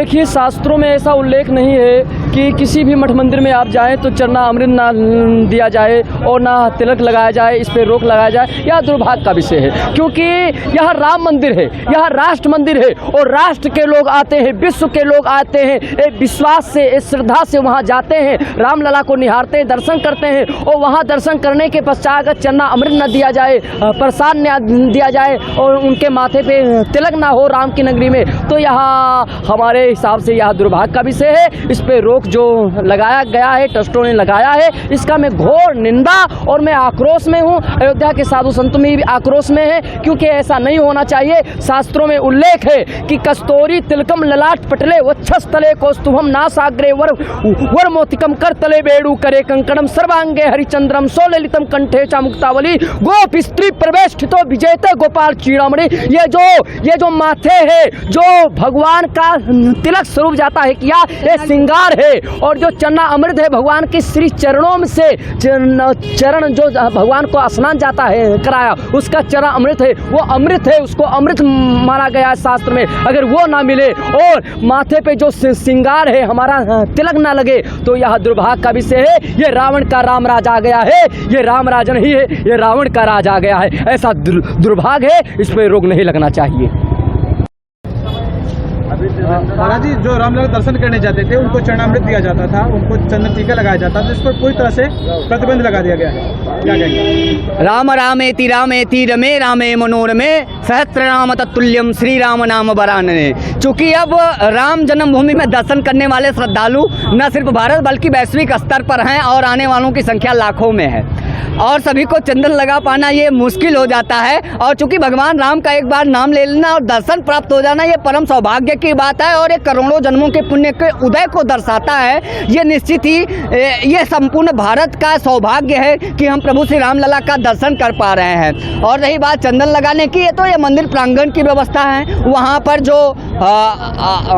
देखिए, शास्त्रों में ऐसा उल्लेख नहीं है कि किसी भी मठ मंदिर में आप जाएं तो चरना अमृत ना दिया जाए और ना तिलक लगाया जाए, इस पे रोक लगाया जाए। यह दुर्भाग्य का विषय है, क्योंकि यह राम मंदिर है, यह राष्ट्र मंदिर है और राष्ट्र के लोग आते हैं, विश्व के लोग आते हैं, एक विश्वास से, एक श्रद्धा से वहाँ जाते हैं, रामलला को निहारते हैं, दर्शन करते हैं। और वहाँ दर्शन करने के पश्चात अगर चरना अमृत न दिया जाए, प्रसाद न दिया जाए और उनके माथे पे तिलक ना हो राम की नगरी में, तो यहाँ हमारे हिसाब से यह दुर्भाग्य का विषय है। इस पे रोक जो लगाया गया है, ट्रस्टों ने लगाया है, इसका मैं घोर निंदा और मैं आक्रोश में हूँ। अयोध्या के साधु संतों में भी आक्रोश में है, क्योंकि ऐसा नहीं होना चाहिए। शास्त्रों में उल्लेख है कि कस्तूरी तिलकम ललाट पटले वक्षस तले कौस्तुभम नासाग्रे वर मोतिकम कर तले बेड़ू करे कंकणम सर्वांगे हरिचंद्रम सोललितम कंठे चा मुक्तावली गोप स्त्री प्रवेष्ठितो विजयते गोपाल चीड़ामणि। ये जो माथे है, जो भगवान का तिलक स्वरूप जाता है किया, ये श्रृंगार है। और जो चरना अमृत है भगवान के श्री चरणों में से चरण जो भगवान को स्नान जाता है कराया, उसका चरण अमृत है, वो अमृत है, उसको अमृत माना गया है शास्त्र में। अगर वो ना मिले और माथे पे जो श्रृंगार है हमारा तिलक ना लगे, तो यह दुर्भाग्य का विषय है। ये रावण का राम राज आ गया है, ये राम राज नहीं है, ये रावण का राज आ गया है। ऐसा दुर्भाग्य है, इस पर रोक नहीं लगना चाहिए। महाराज जी, जो रामलला दर्शन करने जाते थे उनको चरणामृत दिया जाता था, उनको चंदन टीका लगाया जाता था, इस पर पूरी तरह से प्रतिबंध लगा दिया गया है, क्या कहेंगे? राम रामेति रमे रामे मनोरमे सहस्त्र नाम तत्तुल्यम श्री राम नाम वरानने। चूँकि अब राम जन्मभूमि में दर्शन करने वाले श्रद्धालु न सिर्फ भारत बल्कि वैश्विक स्तर पर हैं और आने वालों की संख्या लाखों में है, और सभी को चंदन लगा पाना ये मुश्किल हो जाता है। और चूंकि भगवान राम का एक बार नाम ले लेना और दर्शन प्राप्त हो जाना, ये परम सौभाग्य की बात है और ये करोड़ों जन्मों के पुण्य के उदय को दर्शाता है। ये निश्चित ही ये संपूर्ण भारत का सौभाग्य है कि हम प्रभु श्री रामलला का दर्शन कर पा रहे हैं। और रही बात चंदन लगाने की, ये तो ये मंदिर प्रांगण की व्यवस्था है। वहाँ पर जो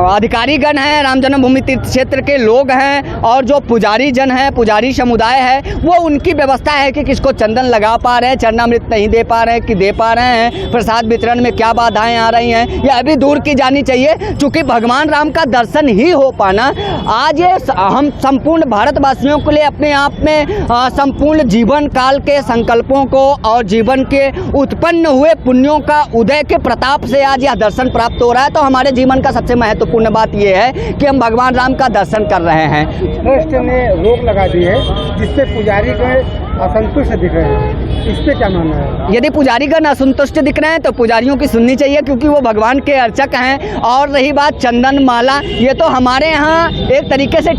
अधिकारीगण हैं, राम जन्मभूमि तीर्थ क्षेत्र के लोग हैं और जो पुजारी जन हैं, पुजारी समुदाय है, वो उनकी व्यवस्था है कि किसको चंदन लगा पा रहे हैं, चरणामृत नहीं दे पा रहे हैं कि दे पा रहे हैं, प्रसाद वितरण में क्या बाधाएं आ रही हैं, यह भी दूर की जानी चाहिए। चूँकि भगवान राम का दर्शन ही हो पाना आज ये हम संपूर्ण भारतवासियों के लिए अपने आप में संपूर्ण जीवन काल के संकल्पों को और जीवन के उत्पन्न हुए पुण्यों का उदय के प्रताप से आज यह दर्शन प्राप्त हो रहा है। तो हमारे जीवन का सबसे महत्वपूर्ण बात यह है कि हम भगवान राम का दर्शन कर रहे हैं। ट्रस्ट ने रोक लगा दी है, जिससे पुजारी को असंतुष्ट दिख रहे हैं, इस पे क्या मानना है? यदि पुजारीगण असंतुष्ट दिख रहे हैं तो पुजारियों की सुननी चाहिए, क्योंकि वो भगवान के अर्चक हैं। और रही बात चंदन माला, ये तो हमारे यहाँ एक तरीके से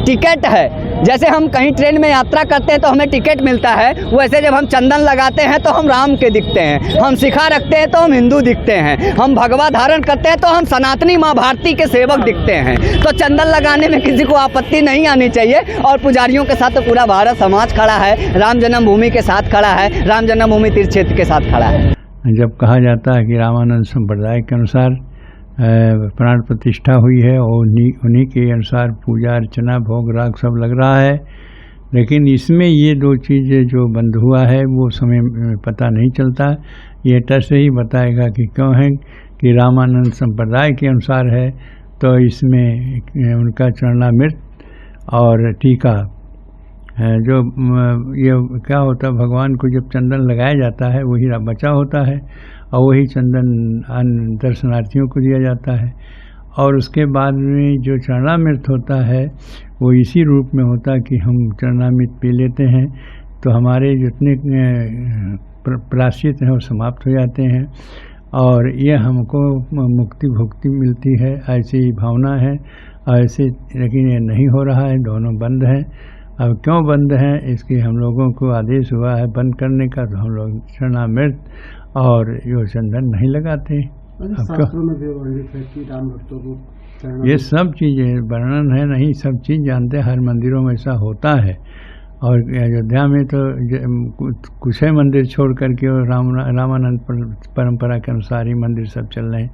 टिकट है। जैसे हम कहीं ट्रेन में यात्रा करते हैं तो हमें टिकट मिलता है, वैसे जब हम चंदन लगाते हैं तो हम राम के दिखते हैं, हम शिखा रखते हैं तो हम हिंदू दिखते हैं, हम भगवा धारण करते हैं तो हम सनातनी माँ भारती के सेवक दिखते हैं। तो चंदन लगाने में किसी को आपत्ति नहीं आनी चाहिए। और पुजारियों के साथ तो पूरा भारत समाज खड़ा है, राम जन्मभूमि के साथ खड़ा है, राम जन्मभूमि तीर्थ क्षेत्र के साथ खड़ा है। जब कहा जाता है कि रामानंद संप्रदाय के अनुसार प्राण प्रतिष्ठा हुई है और उन्हीं के अनुसार पूजा अर्चना भोग राग सब लग रहा है, लेकिन इसमें ये दो चीज़ें जो बंद हुआ है वो समय पता नहीं चलता। ये टस ही बताएगा कि क्यों है कि रामानंद संप्रदाय के अनुसार है तो इसमें उनका चरणामृत और टीका जो ये क्या होता है, भगवान को जब चंदन लगाया जाता है वही बचा होता है और वही चंदन दर्शनार्थियों को दिया जाता है। और उसके बाद में जो चरणामृत होता है वो इसी रूप में होता है कि हम चरणामृत पी लेते हैं तो हमारे जितने प्रायश्चित हैं वो समाप्त हो जाते हैं और ये हमको मुक्ति भुक्ति मिलती है, ऐसी भावना है। ऐसे लेकिन ये नहीं हो रहा है, दोनों बंद हैं। अब क्यों बंद हैं, इसकी हम लोगों को आदेश हुआ है बंद करने का, तो हम लोग चरणामृत और यो चंदन नहीं लगाते। ये सब चीज़ें वर्णन है नहीं, सब चीज़ जानते हैं, हर मंदिरों में ऐसा होता है। और अयोध्या में तो कुछ है मंदिर छोड़ करके और रामानंद परंपरा के अनुसार ही मंदिर सब चल रहे हैं,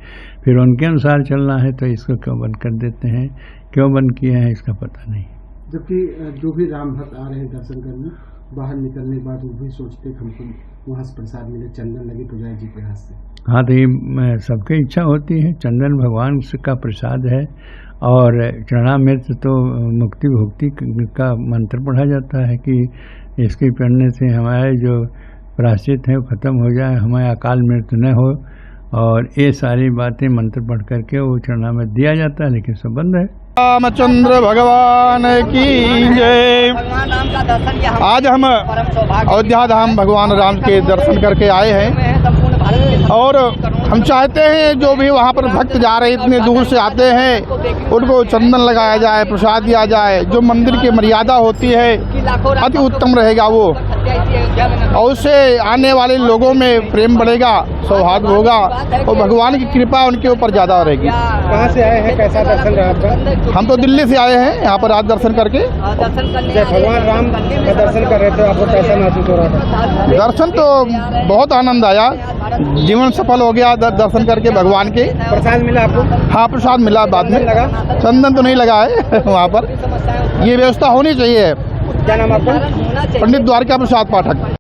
फिर उनके अनुसार चलना है तो इसको क्यों बंद कर देते हैं, क्यों बंद किए हैं इसका पता नहीं। जबकि जो भी राम भक्त आ रहे हैं दर्शन करने, बाहर निकलने के बाद वो भी सोचते कि हमको वहाँ से प्रसाद मिले, चंदन लगे पुजारी जी के हाथ से। हाँ, तो ये सबकी इच्छा होती है। चंदन भगवान का प्रसाद है और चरणामृत तो मुक्ति भुक्ति का मंत्र पढ़ा जाता है कि इसके पढ़ने से हमारे जो प्रायश्चित है वो खत्म हो जाए, हमें अकाल मृत्यु न हो, और ये सारी बातें मंत्र पढ़ करके वो चरणामृत दिया जाता है। लेकिन सब बंद है। रामचंद्र भगवान की जय। आज हम अयोध्या धाम भगवान राम के दर्शन करके आए हैं और हम चाहते हैं जो भी वहाँ पर भक्त जा रहे इतने दूर से आते हैं उनको चंदन लगाया जाए, प्रसाद दिया जाए। जो मंदिर की मर्यादा होती है अति उत्तम रहेगा वो, और उससे आने वाले लोगों में प्रेम बढ़ेगा, सौहार्द होगा और भगवान की कृपा उनके ऊपर ज़्यादा रहेगी। कहाँ से आए हैं, कैसा दर्शन रहा आपका? हम तो दिल्ली से आए हैं यहाँ पर आज दर्शन करके। भगवान राम का दर्शन कर रहे थे, आपको कैसा महसूस हो रहा था? दर्शन तो बहुत आनंद आया, जीवन सफल हो गया दर्शन करके भगवान के। प्रसाद मिला आपको? हाँ, प्रसाद मिला बाद में। लगा? चंदन तो नहीं लगा है वहाँ पर, ये व्यवस्था होनी चाहिए। क्या नाम आपका? पंडित द्वारका प्रसाद पाठक।